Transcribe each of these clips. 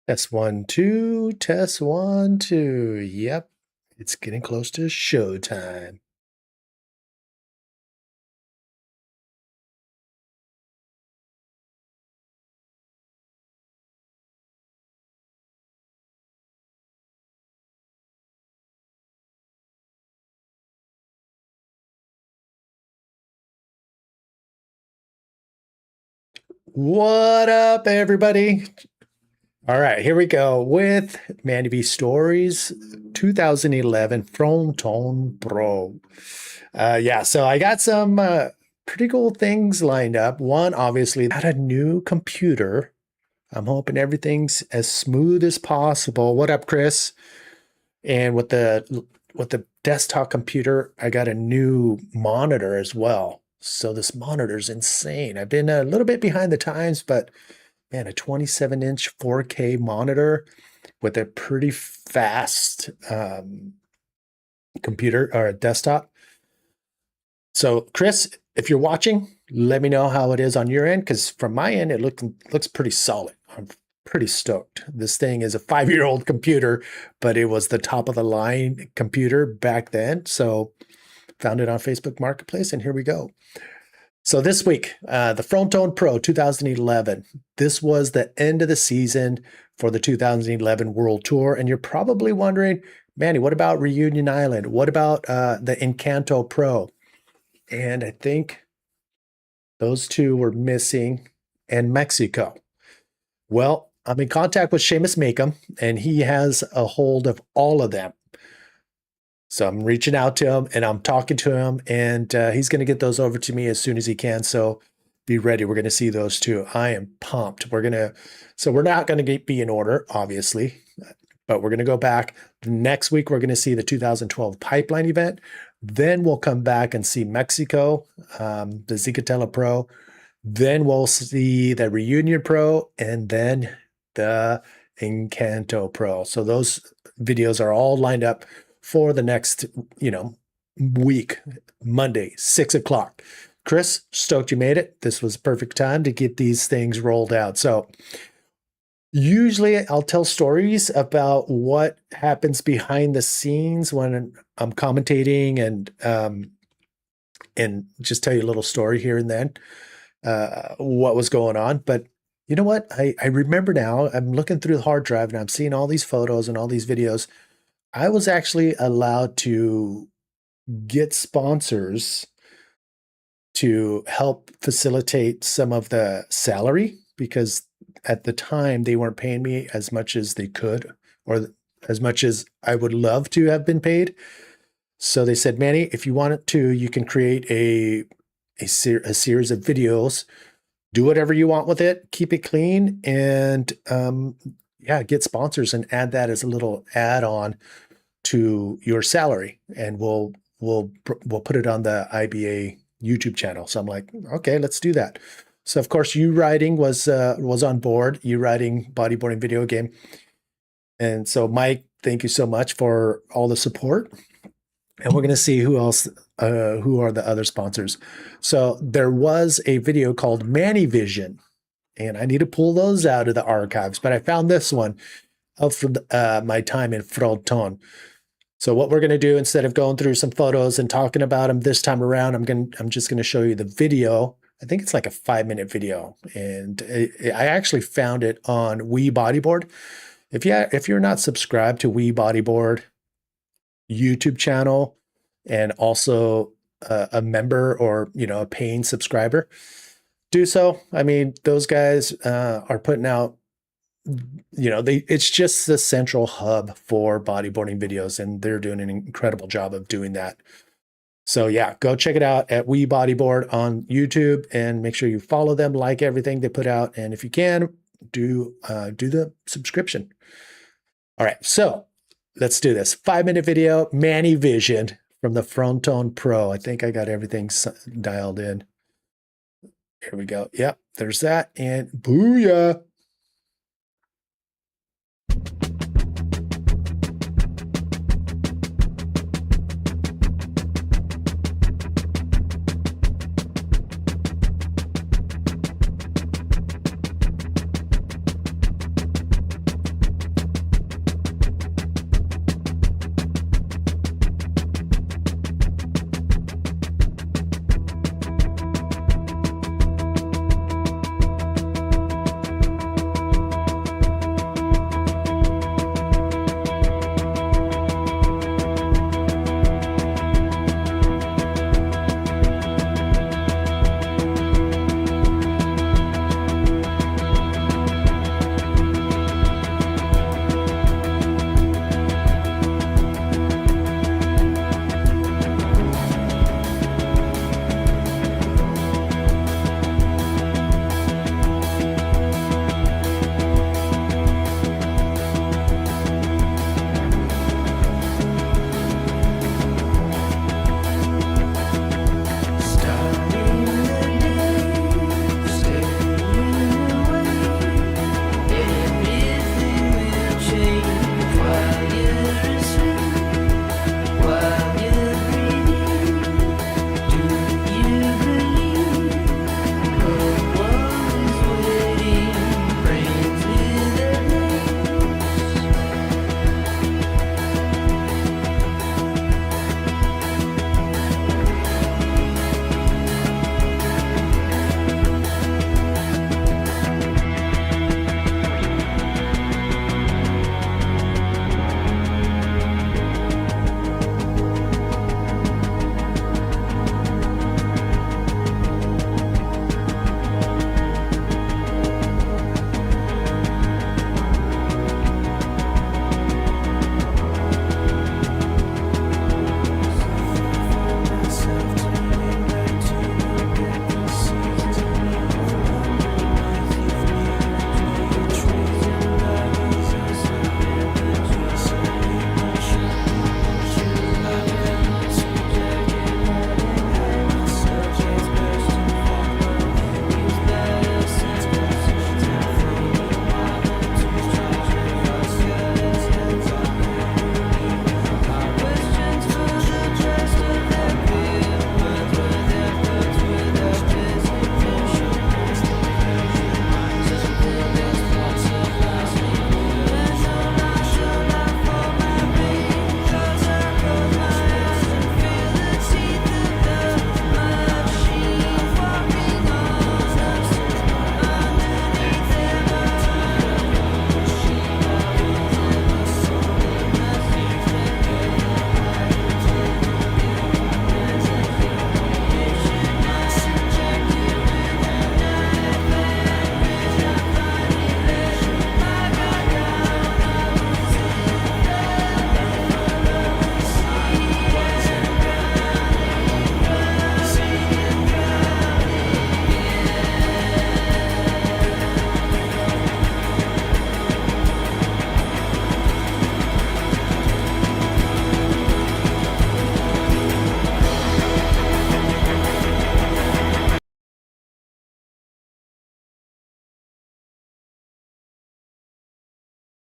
Test 1, 2, test 1, 2. Yep, it's getting close to showtime. What up, everybody? All right, here we go with Manny V Stories 2011 Fronton Pro. Yeah, so I got some pretty cool things lined up. One, obviously, got a new computer. I'm hoping everything's as smooth as possible. What up, Chris? And with the desktop computer, I got a new monitor as well. So this monitor is insane. I've been a little bit behind the times, but man, a 27-inch 4K monitor with a pretty fast computer or a desktop. So, Chris, if you're watching, let me know how it is on your end, because from my end, it looks pretty solid. I'm pretty stoked. This thing is a 5-year-old computer, but it was the top of the line computer back then. So, found it on Facebook Marketplace, and here we go. So this week, the Fronton Pro 2011. This was the end of the season for the 2011 World Tour, and you're probably wondering, Manny, what about Reunion Island? What about the Encanto Pro? And I think those two were missing, and Mexico. Well, I'm in contact with Seamus Makem, and he has a hold of all of them. So I'm reaching out to him and I'm talking to him, and he's going to get those over to me as soon as he can. So be ready. We're going to see those two. I am pumped. We're not going to be in order, obviously, but we're going to go back. Next week, we're going to see the 2012 Pipeline event. Then we'll come back and see Mexico, the Zicatela Pro. Then we'll see the Reunion Pro, and then the Encanto Pro. So those videos are all lined up for the next, week, Monday, 6 o'clock. Chris, stoked you made it. This was perfect time to get these things rolled out. So usually I'll tell stories about what happens behind the scenes when I'm commentating, and just tell you a little story here and then, what was going on. But you know what? I remember now. I'm looking through the hard drive and I'm seeing all these photos and all these videos. I was actually allowed to get sponsors to help facilitate some of the salary, because at the time they weren't paying me as much as they could, or as much as I would love to have been paid. So they said, Manny, if you want it to, you can create a series of videos, do whatever you want with it, keep it clean, and get sponsors and add that as a little add-on to your salary, and we'll put it on the IBA YouTube channel. So I'm like, okay, let's do that. So of course, U Riding was on board. U Riding bodyboarding video game, and so Mike, thank you so much for all the support. And we're going to see who else, who are the other sponsors. So there was a video called Manny Vision, and I need to pull those out of the archives, but I found this one of my time in Fronton. So what we're going to do, instead of going through some photos and talking about them this time around, I'm just going to show you the video. I think it's like a 5-minute video, and I actually found it on We Bodyboard. If you're not subscribed to We Bodyboard YouTube channel, and also a member or a paying subscriber, do so. I mean, those guys are putting out, it's just the central hub for bodyboarding videos, and they're doing an incredible job of doing that. So yeah, go check it out at We Bodyboard on YouTube, and make sure you follow them, like everything they put out, and if you can, do the subscription. All right, so let's do this 5-minute video, Manny Vision from the Fronton Pro. I think I got everything dialed in. Here we go. Yep, there's that, and booyah.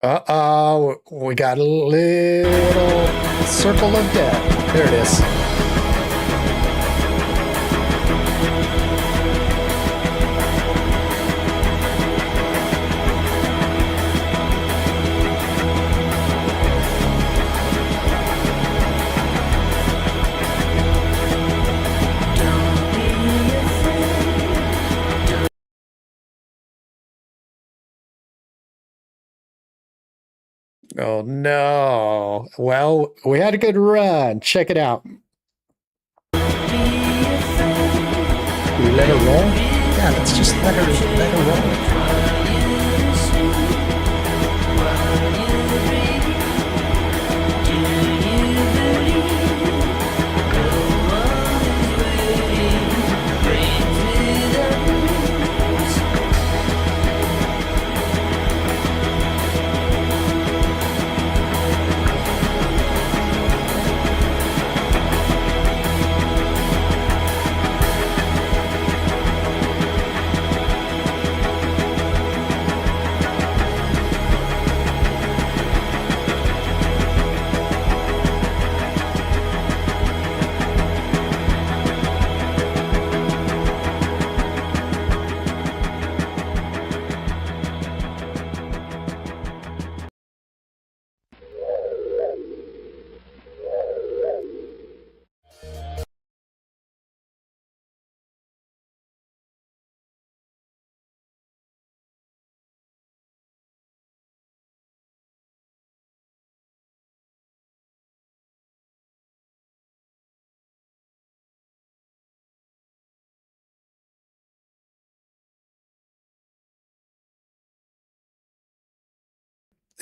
Uh-oh, we got a little circle of death. There it is. Oh no. Well, we had a good run. Check it out. We let her roll? Yeah, let's just let her roll.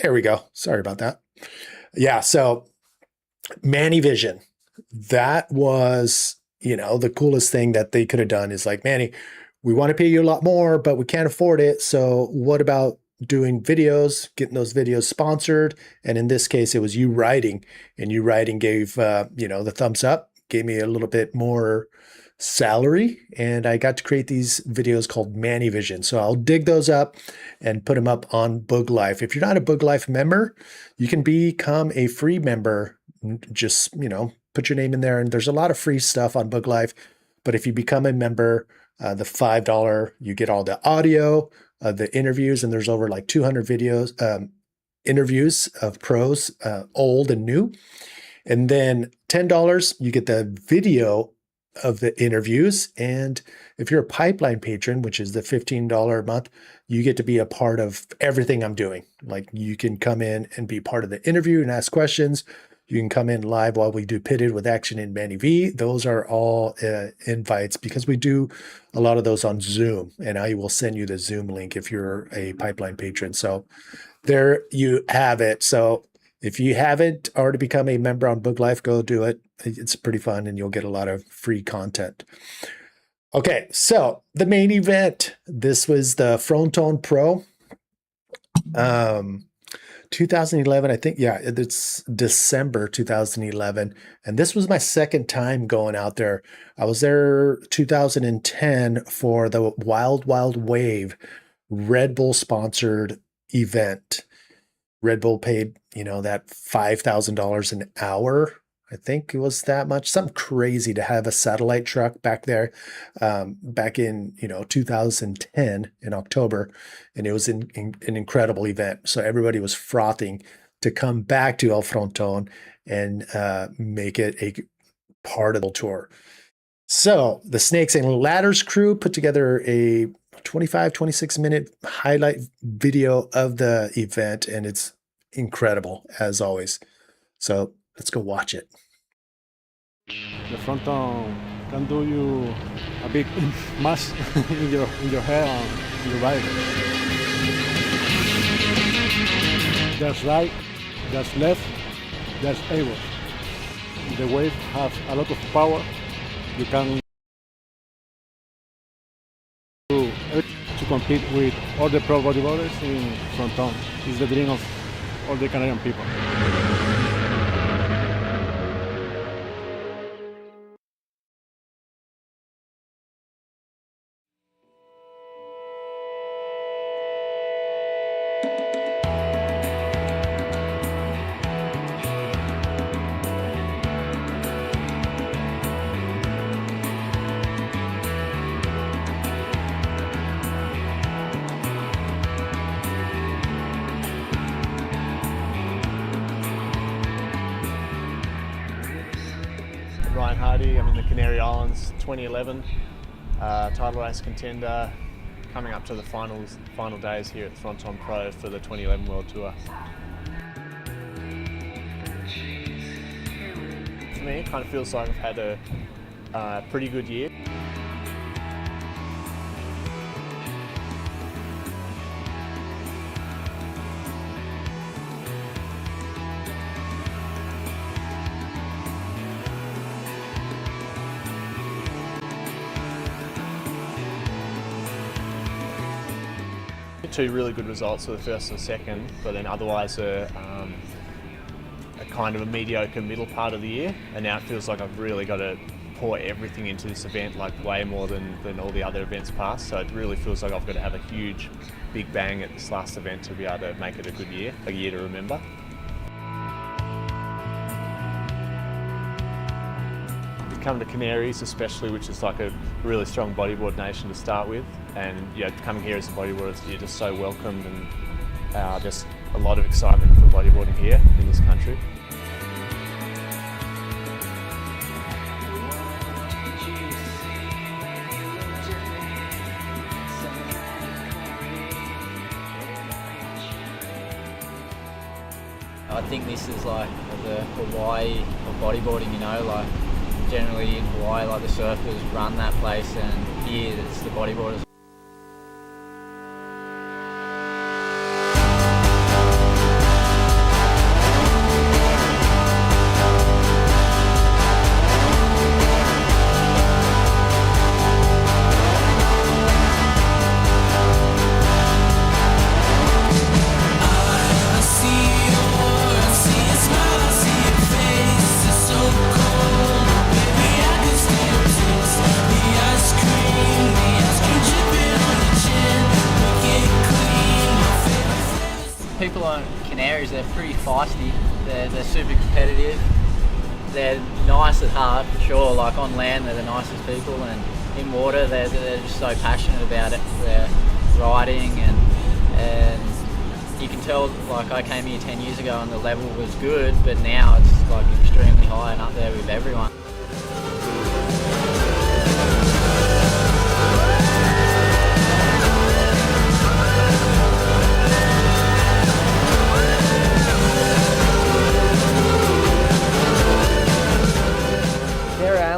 There we go. Sorry about that. Yeah, so Manny Vision. That was, the coolest thing that they could have done is like, Manny, we want to pay you a lot more, but we can't afford it. So what about doing videos, getting those videos sponsored? And in this case, it was you writing, and you writing gave, the thumbs up, gave me a little bit more salary, and I got to create these videos called Manny Vision. So I'll dig those up and put them up on Book Life. If you're not a Book Life member, you can become a free member. Just, put your name in there, and there's a lot of free stuff on Book Life. But if you become a member, the $5, you get all the audio, the interviews, and there's over like 200 videos, interviews of pros, old and new. And then $10, you get the video of the interviews. And if you're a Pipeline patron, which is the $15 a month, you get to be a part of everything I'm doing. Like, you can come in and be part of the interview and ask questions. You can come in live while we do Pitted with Action in Manny V. Those are all invites, because we do a lot of those on Zoom, and I will send you the Zoom link if you're a Pipeline patron. So there you have it. So if you haven't already become a member on Book Life, go do it. It's pretty fun, and you'll get a lot of free content. Okay, so the main event. This was the Fronton Pro. 2011, I think. Yeah, it's December 2011. And this was my second time going out there. I was there 2010 for the Wild Wild Wave Red Bull sponsored event. Red Bull paid, that $5,000 an hour. I think it was that much, something crazy to have a satellite truck back there, back in 2010 in October, and it was an incredible event. So everybody was frothing to come back to El Fronton and make it a part of the tour. So the Snakes and Ladders crew put together a 26-minute highlight video of the event, and it's incredible as always. So let's go watch it. The Fronton can do you a big mash in your hair and your body. There's right, there's left, there's able. The wave has a lot of power. You can do to compete with all the pro bodybuilders in Fronton. It's the dream of all the Canadian people. Hardy. I'm in the Canary Islands, 2011 title race contender, coming up to the final days here at Fronton Pro for the 2011 World Tour. For me, it kind of feels like I've had a pretty good year. Two really good results for the first and second, but then otherwise a kind of a mediocre middle part of the year, and now it feels like I've really got to pour everything into this event, like way more than all the other events past. So it really feels like I've got to have a huge big bang at this last event to be able to make it a good year, a year to remember. Come to Canaries especially, which is like a really strong bodyboard nation to start with, and coming here as a bodyboarder, you're just so welcomed, and just a lot of excitement for bodyboarding here in this country. I think this is like the Hawaii of bodyboarding, like generally in Hawaii, like the surfers run that place, and here it's the bodyboarders. People on Canaries, they're pretty feisty, they're super competitive, they're nice at heart for sure. Like on land they're the nicest people, and in water they're just so passionate about it, their riding, and you can tell, like I came here 10 years ago and the level was good, but now it's like extremely high and up there with everyone.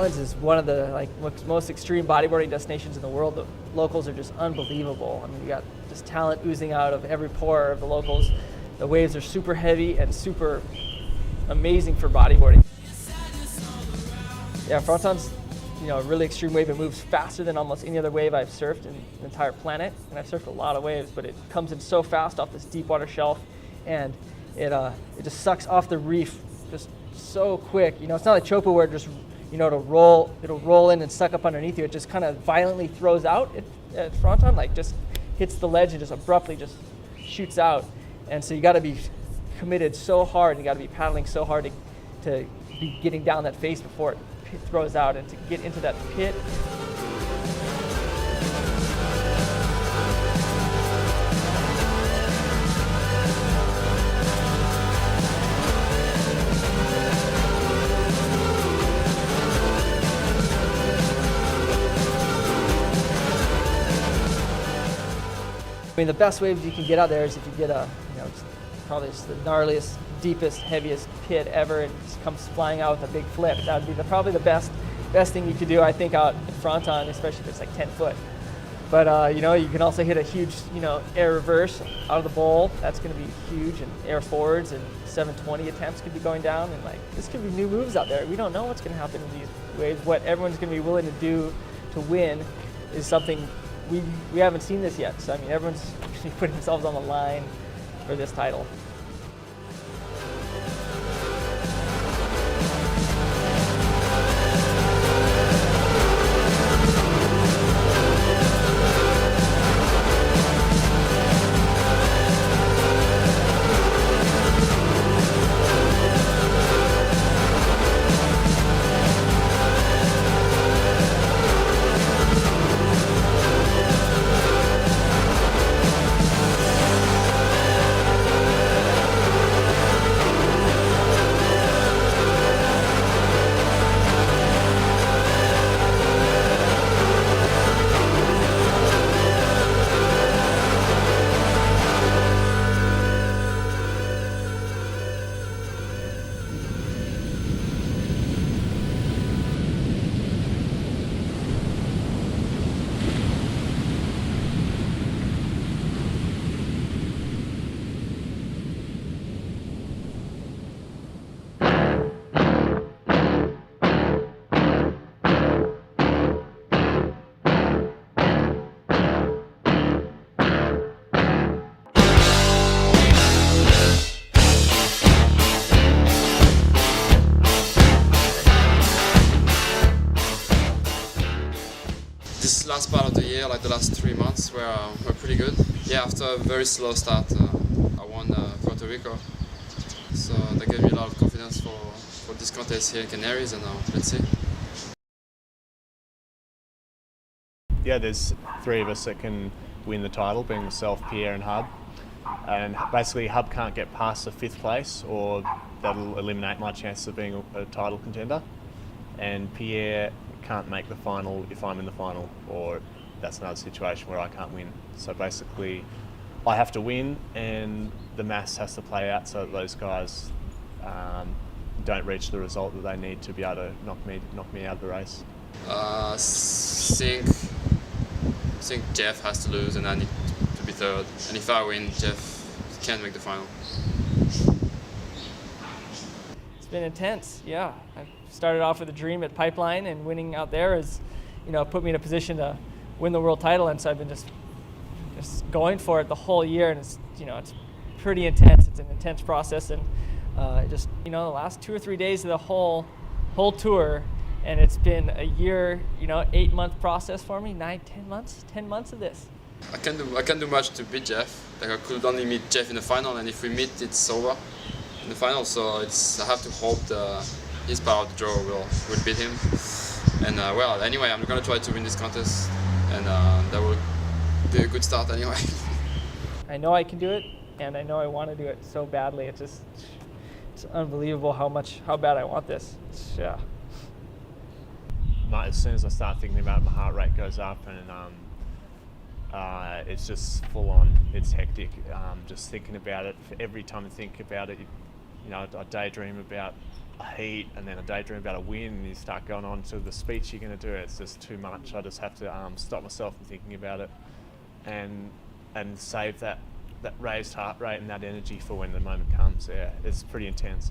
Is one of the most extreme bodyboarding destinations in the world. The locals are just unbelievable. I mean, you got just talent oozing out of every pore of the locals. The waves are super heavy and super amazing for bodyboarding. Yeah, Fronton's a really extreme wave. It moves faster than almost any other wave I've surfed in the entire planet, and I've surfed a lot of waves, but it comes in so fast off this deep water shelf, and it just sucks off the reef just so quick. It's not like Chopa where it just it'll roll in and suck up underneath you. It just kind of violently throws out at Fronton, like just hits the ledge and just abruptly just shoots out. And so you got to be committed so hard, and you got to be paddling so hard to be getting down that face before it throws out, and to get into that pit. I mean, the best waves you can get out there is if you get probably the gnarliest, deepest, heaviest pit ever, and it just comes flying out with a big flip. That would be probably the best thing you could do, I think, out in Fronton, especially if it's like 10 foot. But you can also hit a huge, air reverse out of the bowl. That's going to be huge, and air forwards and 720 attempts could be going down, and this could be new moves out there. We don't know what's going to happen in these waves. What everyone's going to be willing to do to win is something we haven't seen this yet. So I mean, everyone's putting themselves on the line for this title. year, like the last 3 months, were pretty good. Yeah, after a very slow start, I won Puerto Rico, so that gave me a lot of confidence for this contest here in Canaries, and let's see. Yeah, there's 3 of us that can win the title, being myself, Pierre and Hub. And basically Hub can't get past the 5th place, or that'll eliminate my chances of being a title contender. And Pierre can't make the final if I'm in the final, or that's another situation where I can't win. So basically I have to win, and the maths has to play out so that those guys don't reach the result that they need to be able to knock me out of the race. I think Jeff has to lose and I need to be 3rd. And if I win, Jeff can't make the final. It's been intense, yeah. I started off with a dream at Pipeline, and winning out there has, put me in a position to win the world title, and so I've been just going for it the whole year, and it's pretty intense. It's an intense process, and the last 2 or 3 days of the whole tour, and it's been a year, 8-month process for me, 10 months of this. I can't do much to beat Jeff. Like, I could only meet Jeff in the final, and if we meet, it's over in the final. So I have to hope his part of the draw will beat him. And anyway, I'm gonna try to win this contest, and that will be a good start anyway. I know I can do it, and I know I want to do it so badly. It's unbelievable how bad I want this. Yeah. As soon as I start thinking about it, my heart rate goes up, and it's just full on. It's hectic. Just thinking about it. Every time I think about it, I daydream about a heat, and then I daydream about a win, and you start going on to the speech you're going to do. It's just too much. I just have to stop myself from thinking about it, and save that raised heart rate and that energy for when the moment comes. Yeah, it's pretty intense.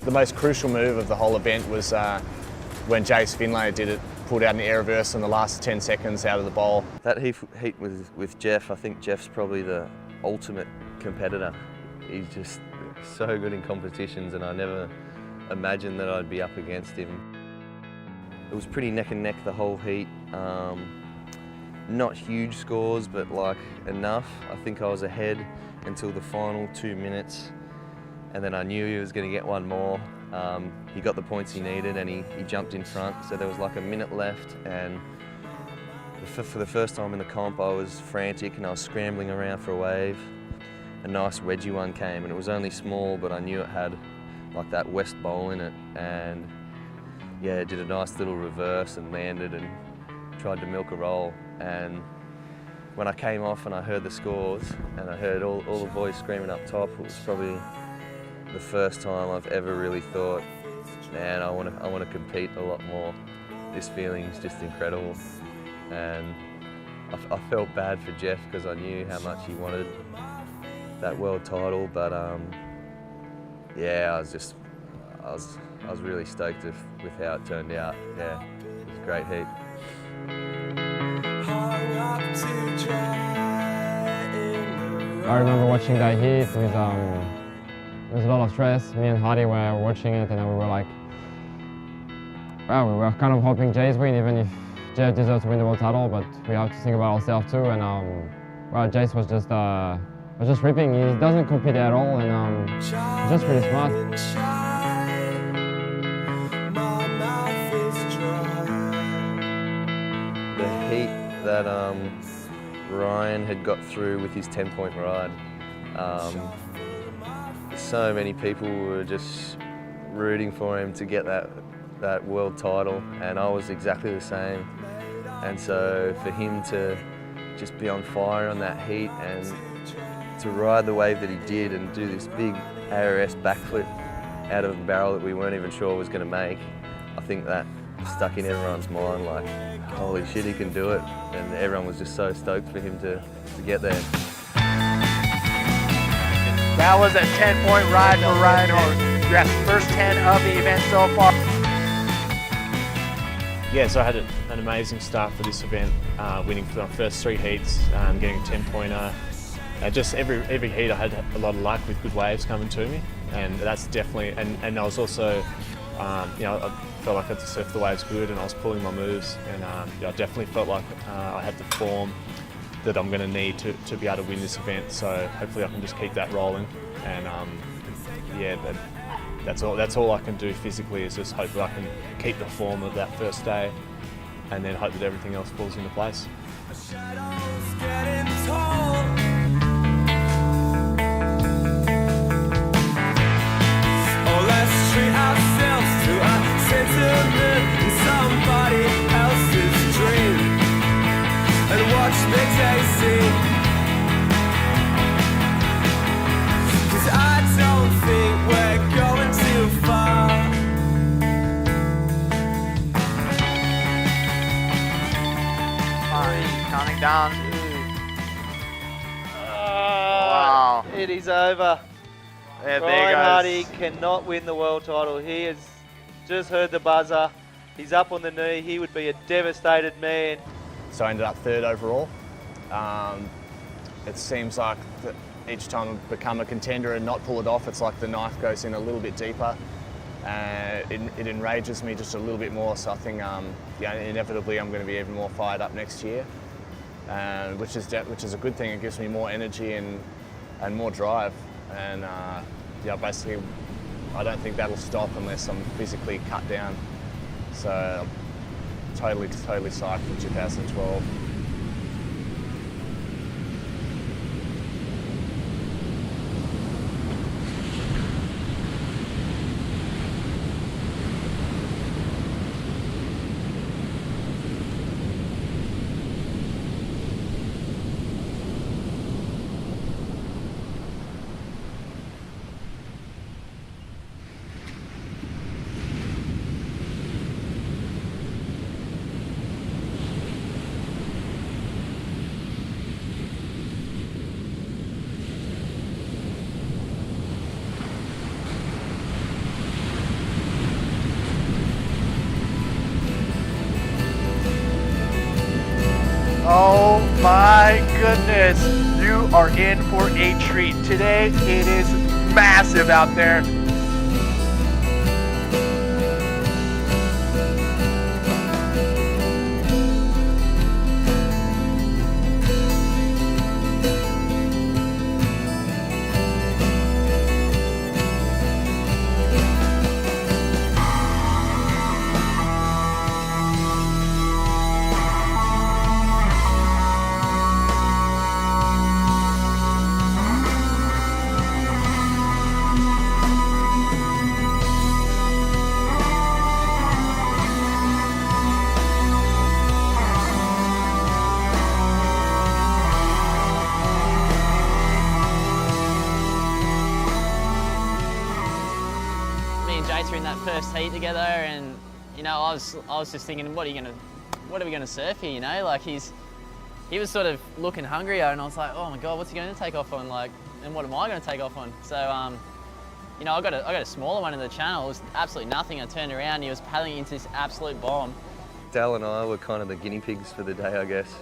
The most crucial move of the whole event was when Jace Finlay pulled out an air reverse in the last 10 seconds out of the bowl. That heat with Jeff, I think Jeff's probably the ultimate competitor. He's just so good in competitions, and I never imagined that I'd be up against him. It was pretty neck and neck the whole heat. Not huge scores, but like enough. I think I was ahead until the final 2 minutes, and then I knew he was going to get one more. He got the points he needed, and he jumped in front, so there was like a minute left, and for the first time in the comp I was frantic and I was scrambling around for a wave. A nice wedgie one came, and it was only small, but I knew it had like that west bowl in it, and yeah, did a nice little reverse and landed and tried to milk a roll. And when I came off and I heard the scores and I heard all the boys screaming up top, it was probably the first time I've ever really thought, man, I want to compete a lot more. This feeling is just incredible. And I felt bad for Jeff because I knew how much he wanted that world title, but yeah, I was really stoked with how it turned out. Yeah, it was a great heat. I remember watching that heat with a lot of stress. Me and Hardy were watching it, and we were like, well, we were kind of hoping Jay's win, even if Jeff deserved to win the world title, but we have to think about ourselves too. And well, Jace was just ripping. He doesn't compete at all, and he's just really smart. The heat that Ryan had got through with his 10-point ride, so many people were just rooting for him to get that world title, and I was exactly the same. And so for him to just be on fire on that heat and to ride the wave that he did and do this big ARS backflip out of a barrel that we weren't even sure was going to make, I think that stuck in everyone's mind, like, holy shit, he can do it. And everyone was just so stoked for him to get there. That was a 10-point ride for Ryan Horst. You're at the first 10 of the event so far. Yeah, so I had an amazing start for this event, winning for my first 3 heats, getting a 10-pointer. Just every heat I had a lot of luck with good waves coming to me, and that's definitely, and I was also, you know, I felt like I had to surf the waves good, and I was pulling my moves, and yeah, I definitely felt like I had the form that I'm going to need to be able to win this event. So hopefully I can just keep that rolling, and yeah, that's all I can do physically, is just hope that I can keep the form of that first day, and then hope that everything else falls into place. Somebody else's dream, and watch the day see. 'Cause I don't think we're going too far. Counting down. Wow. It is over. Yeah, there Ryan goes. Hardy cannot win the world title. He has just heard the buzzer. He's up on the knee. He would be a devastated man. So I ended up 3rd overall. It seems like that each time I become a contender and not pull it off, it's like the knife goes in a little bit deeper. It enrages me just a little bit more, so I think yeah, inevitably I'm going to be even more fired up next year, which is a good thing. It gives me more energy and more drive, and yeah, basically I don't think that'll stop unless I'm physically cut down. So I'm totally psyched for 2012. Oh my goodness, you are in for a treat. Today it is massive out there. guys were in that first heat together, and you know, I was just thinking, what are we gonna surf here? You know, like he was sort of looking hungrier, and I was like, oh my god, what's he going to take off on? Like, and what am I going to take off on? So, you know, I got a smaller one in the channel. It was absolutely nothing. I turned around, and he was paddling into this absolute bomb. Dal and I were kind of the guinea pigs for the day, I guess.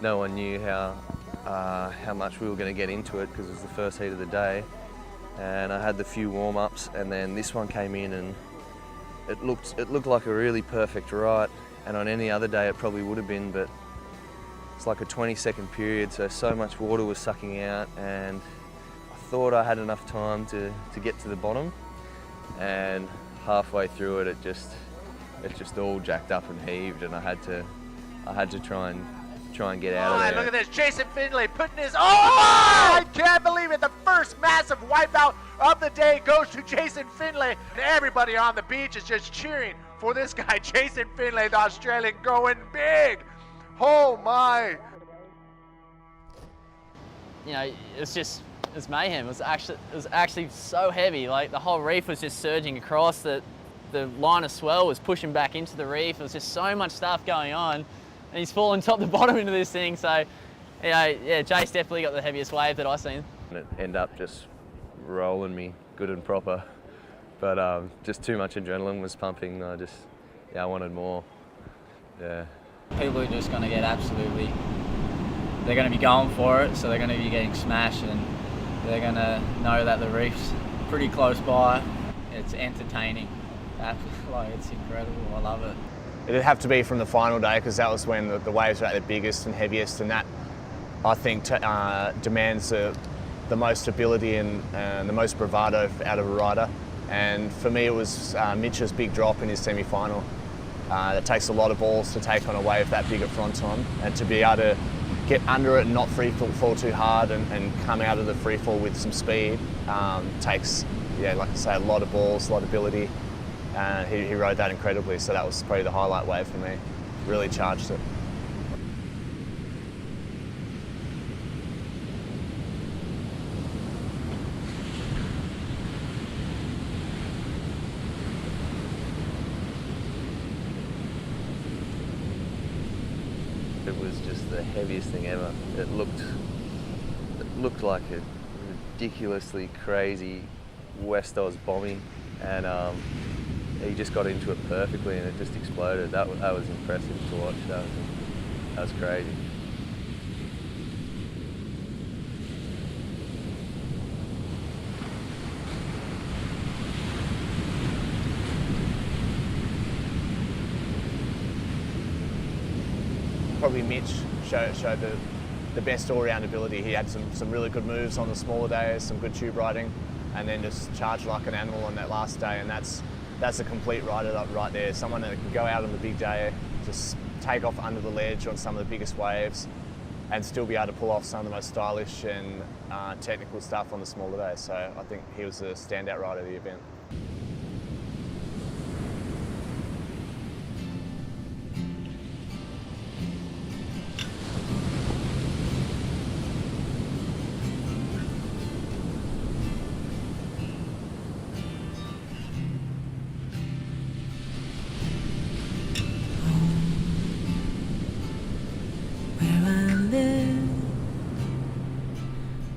No one knew how much we were going to get into it because it was the first heat of the day. And I had the few warm-ups, and then this one came in, and it looked like a really perfect right. And on any other day, it probably would have been, but it's like a 20-second period, so much water was sucking out, and I thought I had enough time to get to the bottom, and halfway through it, it just all jacked up and heaved, and I had to try and get out of there. Look at this, Jason Findlay putting his, I can't believe it, the first massive wipeout of the day goes to Jason Findlay, and everybody on the beach is just cheering for this guy, Jason Findlay, the Australian, going big. Oh my. You know, it's mayhem. It was actually so heavy. Like the whole reef was just surging across. The line of swell was pushing back into the reef. There was just so much stuff going on, and he's fallen top to bottom into this thing. So, you know, yeah, Jace definitely got the heaviest wave that I've seen. And it ended up just rolling me good and proper, but just too much adrenaline was pumping. I wanted more. Yeah. People are just going to get absolutely, they're going to be going for it, so they're going to be getting smashed, and they're going to know that the reef's pretty close by. It's entertaining. Like, it's incredible. I love it. It'd have to be from the final day, because that was when the waves were at their biggest and heaviest, and that, I think, demands the most ability and the most bravado out of a rider. And for me, it was Mitch's big drop in his semi-final. It takes a lot of balls to take on a wave that big at Fronton, and to be able to get under it and not free fall too hard and come out of the free fall with some speed takes, yeah, like I say, a lot of balls, a lot of ability. He rode that incredibly, so that was probably the highlight wave for me. Really charged it. It was just the heaviest thing ever. It looked like a ridiculously crazy West Oz bombing, and he just got into it perfectly, and it just exploded. That was impressive to watch. That was crazy. Probably Mitch showed the best all-round ability. He had some really good moves on the smaller days, some good tube riding, and then just charged like an animal on that last day, and that's a complete rider right there. Someone that can go out on the big day, just take off under the ledge on some of the biggest waves, and still be able to pull off some of the most stylish and technical stuff on the smaller days. So I think he was the standout rider of the event.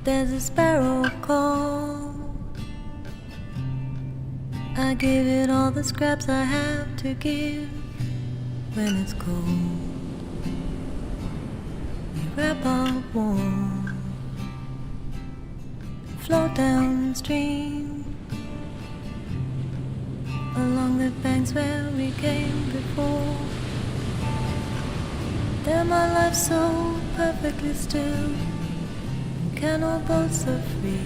There's a sparrow call. I give it all the scraps I have to give. When it's cold, we wrap up warm, float downstream along the banks where we came before. There my life so perfectly still. Canoe boats are free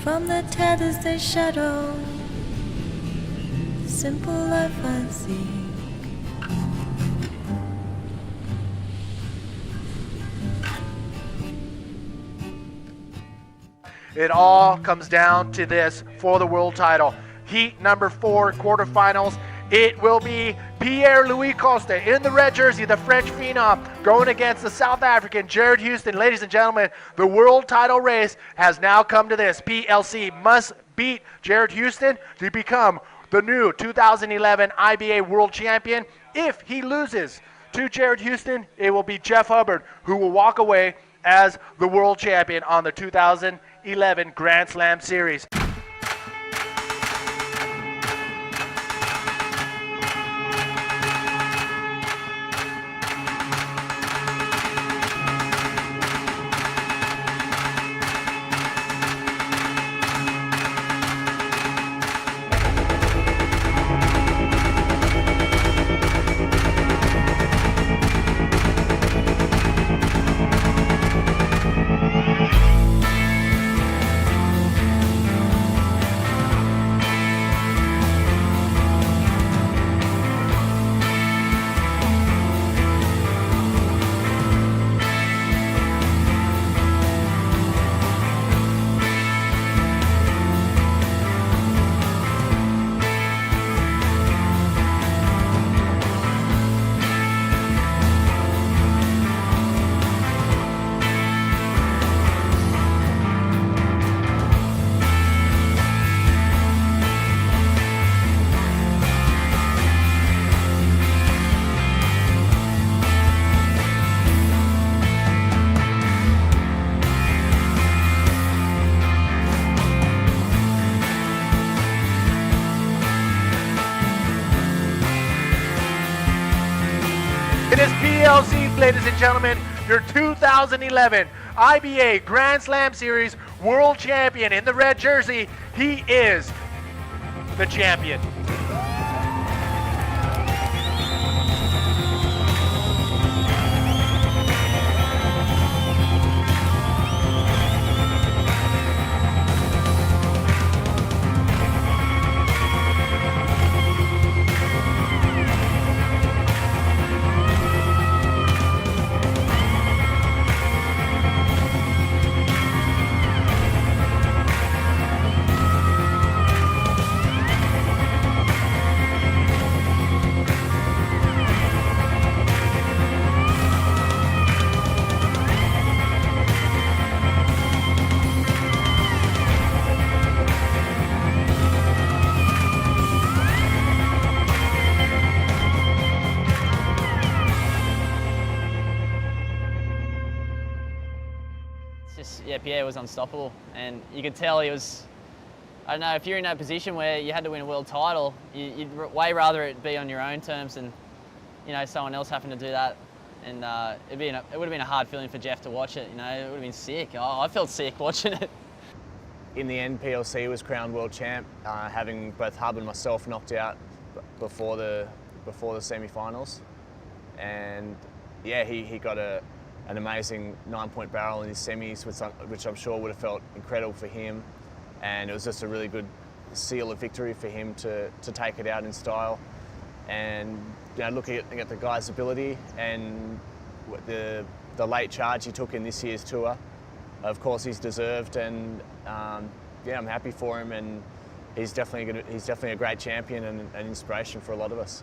from the tethers they shadow. Simple life I see. It all comes down to this for the world title. Heat number 4, quarterfinals. It will be Pierre-Louis Costa in the red jersey, the French phenom, going against the South African Jared Houston. Ladies and gentlemen, the world title race has now come to this. PLC must beat Jared Houston to become the new 2011 IBA World Champion. If he loses to Jared Houston, it will be Jeff Hubbard who will walk away as the world champion on the 2011 Grand Slam Series. It is PLC, ladies and gentlemen, your 2011 IBA Grand Slam Series World Champion in the red jersey. He is the champion. Yeah, Pierre was unstoppable, and you could tell he was, I don't know, if you're in that position where you had to win a world title, you'd way rather it be on your own terms than, you know, someone else having to do that. And it would have been a hard feeling for Jeff to watch it, you know, it would have been sick. Oh, I felt sick watching it. In the end, PLC was crowned world champ, having both Hub and myself knocked out before the semi-finals. And yeah, he got an amazing 9-point barrel in his semis, which I'm sure would have felt incredible for him. And it was just a really good seal of victory for him to take it out in style. And you know, looking at the guy's ability and the late charge he took in this year's tour, of course he's deserved. And yeah, I'm happy for him, and he's definitely a great champion and an inspiration for a lot of us.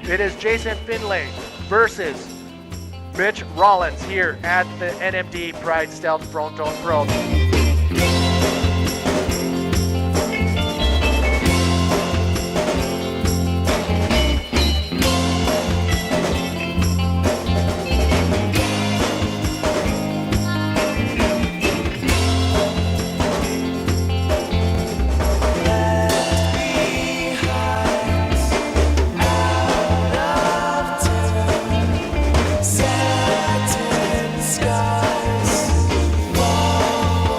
It is Jason Finlay versus Mitch Rollins here at the NMD Pride Stealth Fronton Pro. Skies fall.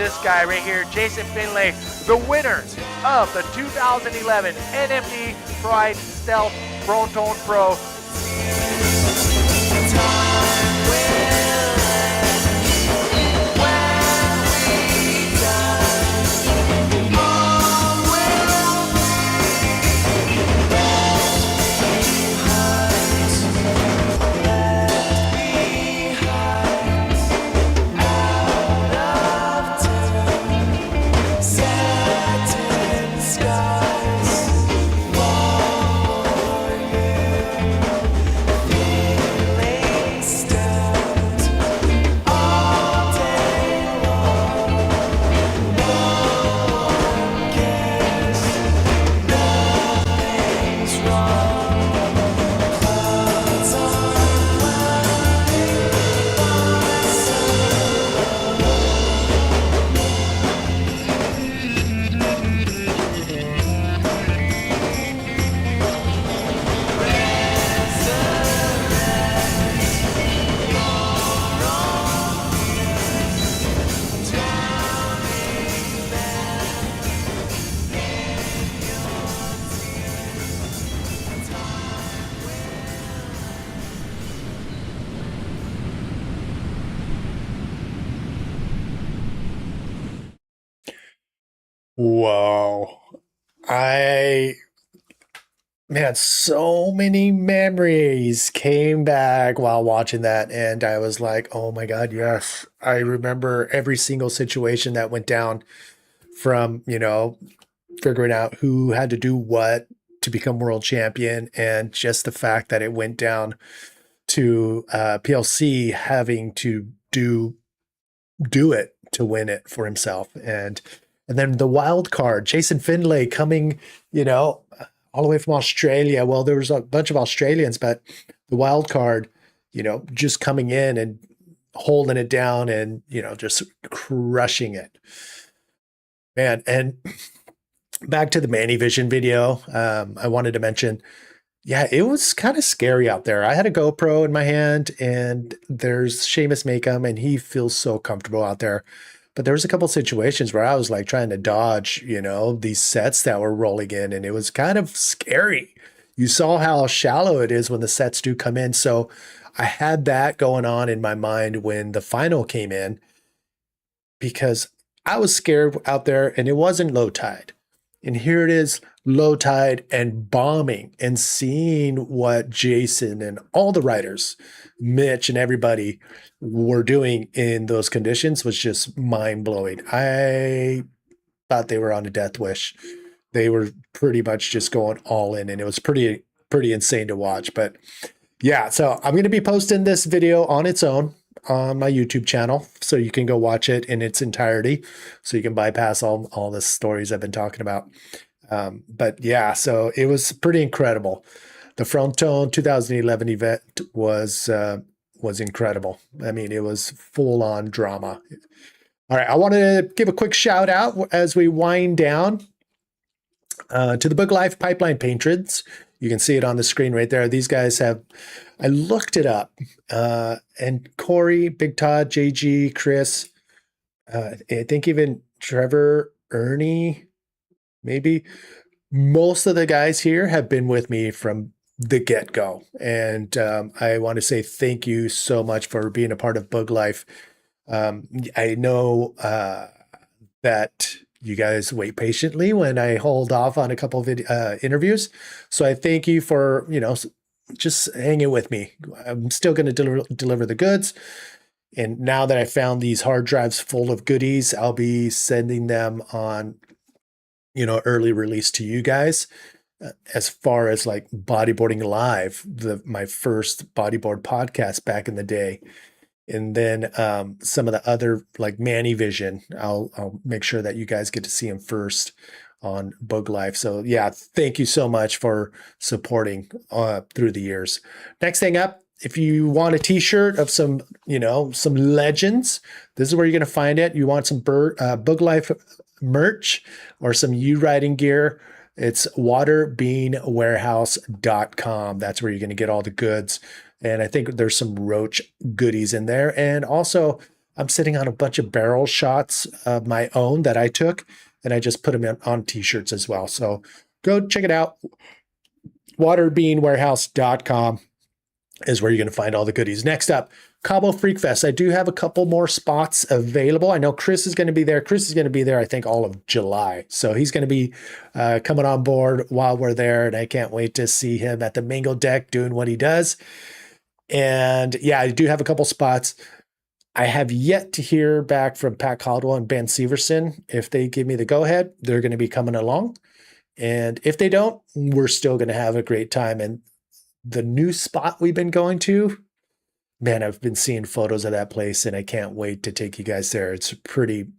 this guy right here, Jason Finlay, the winner of the 2011 NMD Pride Stealth Fronton Pro. Whoa. Man, so many memories came back while watching that. And I was like, oh my God, yes. I remember every single situation that went down from, figuring out who had to do what to become world champion. And just the fact that it went down to PLC having to do it to win it for himself. And then the wild card, Jason Finlay coming, all the way from Australia. Well, there was a bunch of Australians, but the wild card, just coming in and holding it down and, just crushing it. Man, and back to the Manny Vision video, I wanted to mention, yeah, it was kind of scary out there. I had a GoPro in my hand, and there's Seamus Makeham, and he feels so comfortable out there. But there was a couple of situations where I was like trying to dodge, these sets that were rolling in, and it was kind of scary. You saw how shallow it is when the sets do come in. So I had that going on in my mind when the final came in, because I was scared out there, and it wasn't low tide. And here it is, low tide and bombing, and seeing what Jason and all the riders, Mitch and everybody, were doing in those conditions was just mind-blowing. I thought they were on a death wish. They were pretty much just going all in, and it was pretty insane to watch. But yeah, so I'm going to be posting this video on its own on my YouTube channel, so you can go watch it in its entirety, so you can bypass all the stories I've been talking about. But yeah, so it was pretty incredible. The Fronton 2011 event was incredible. I mean, it was full on drama. All right, I want to give a quick shout out as we wind down to the Bug Life Pipeline patrons. You can see it on the screen right there. These guys have, I looked it up, and Corey, Big Todd, JG, Chris, I think even Trevor, Ernie, maybe. Most of the guys here have been with me from the get-go. And I want to say thank you so much for being a part of Bug Life. I know that you guys wait patiently when I hold off on a couple of interviews. So I thank you for, just hanging with me. I'm still going to deliver the goods. And now that I found these hard drives full of goodies, I'll be sending them on, early release to you guys. As far as like Bodyboarding Live, my first bodyboard podcast back in the day. And then some of the other, like Manny Vision, I'll make sure that you guys get to see him first on Bug Life. So yeah, thank you so much for supporting through the years. Next thing up, if you want a t-shirt of some legends, this is where you're going to find it. You want some Bug Life merch or some U-Riding gear, it's waterbeanwarehouse.com. That's where you're going to get all the goods. And I think there's some Roach goodies in there. And also I'm sitting on a bunch of barrel shots of my own that I took, and I just put them on t-shirts as well. So go check it out. Waterbeanwarehouse.com is where you're going to find all the goodies. Next up, Cabo Freak Fest. I do have a couple more spots available. I know Chris is going to be there. Chris is going to be there, I think, all of July. So he's going to be coming on board while we're there, and I can't wait to see him at the Mingle deck doing what he does. And yeah, I do have a couple spots. I have yet to hear back from Pat Caldwell and Ben Severson. If they give me the go-ahead, they're going to be coming along. And if they don't, we're still going to have a great time. And the new spot we've been going to, man, I've been seeing photos of that place, and I can't wait to take you guys there. It's pretty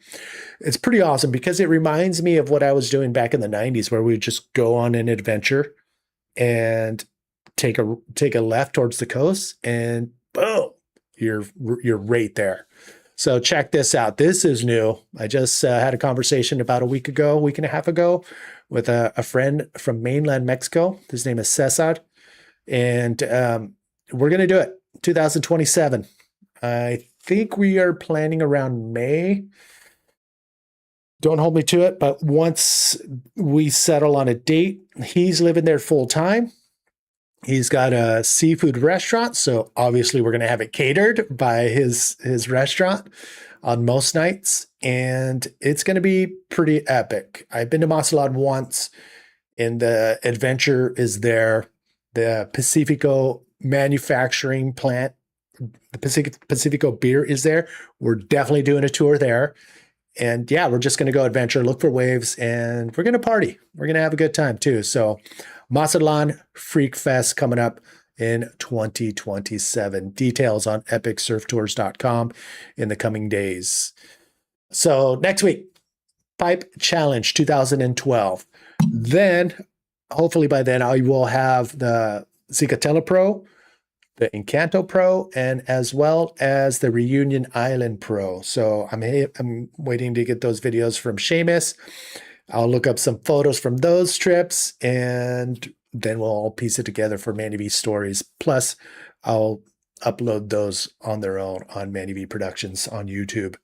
awesome because it reminds me of what I was doing back in the 90s, where we would just go on an adventure and take a left towards the coast, and boom, you're right there. So check this out. This is new. I just had a conversation about a week and a half ago, with a friend from mainland Mexico. His name is Cesar, and we're going to do it 2027. I think we are planning around May. Don't hold me to it, but once we settle on a date, he's living there full time. He's got a seafood restaurant, so obviously we're going to have it catered by his restaurant on most nights, and it's going to be pretty epic. I've been to Mazatlán once, and the adventure is there. The Pacifico manufacturing plant, the Pacifico beer is there. We're definitely doing a tour there. And yeah, we're just going to go adventure, look for waves, and we're going to party. We're going to have a good time too. So Mazatlán Freak Fest coming up in 2027. Details on epicsurftours.com in the coming days. So next week, Pipe Challenge 2012. Then, hopefully by then, I will have the Cicatela Pro, the Encanto Pro, and as well as the Reunion Island Pro. So I'm waiting to get those videos from Seamus. I'll look up some photos from those trips, and then we'll all piece it together for Manny V Stories. Plus, I'll upload those on their own on Manny V Productions on YouTube.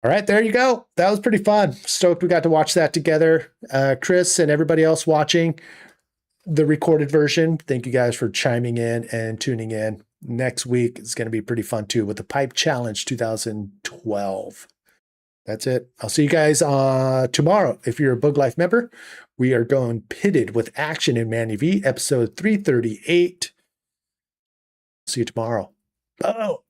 All right, there you go. That was pretty fun. Stoked we got to watch that together. Chris and everybody else watching the recorded version, thank you guys for chiming in and tuning in. Next week is going to be pretty fun too with the Pipe Challenge 2012. That's it. I'll see you guys tomorrow. If you're a Bug Life member, we are going Pitted with Action in Manny V, episode 338. See you tomorrow. Oh.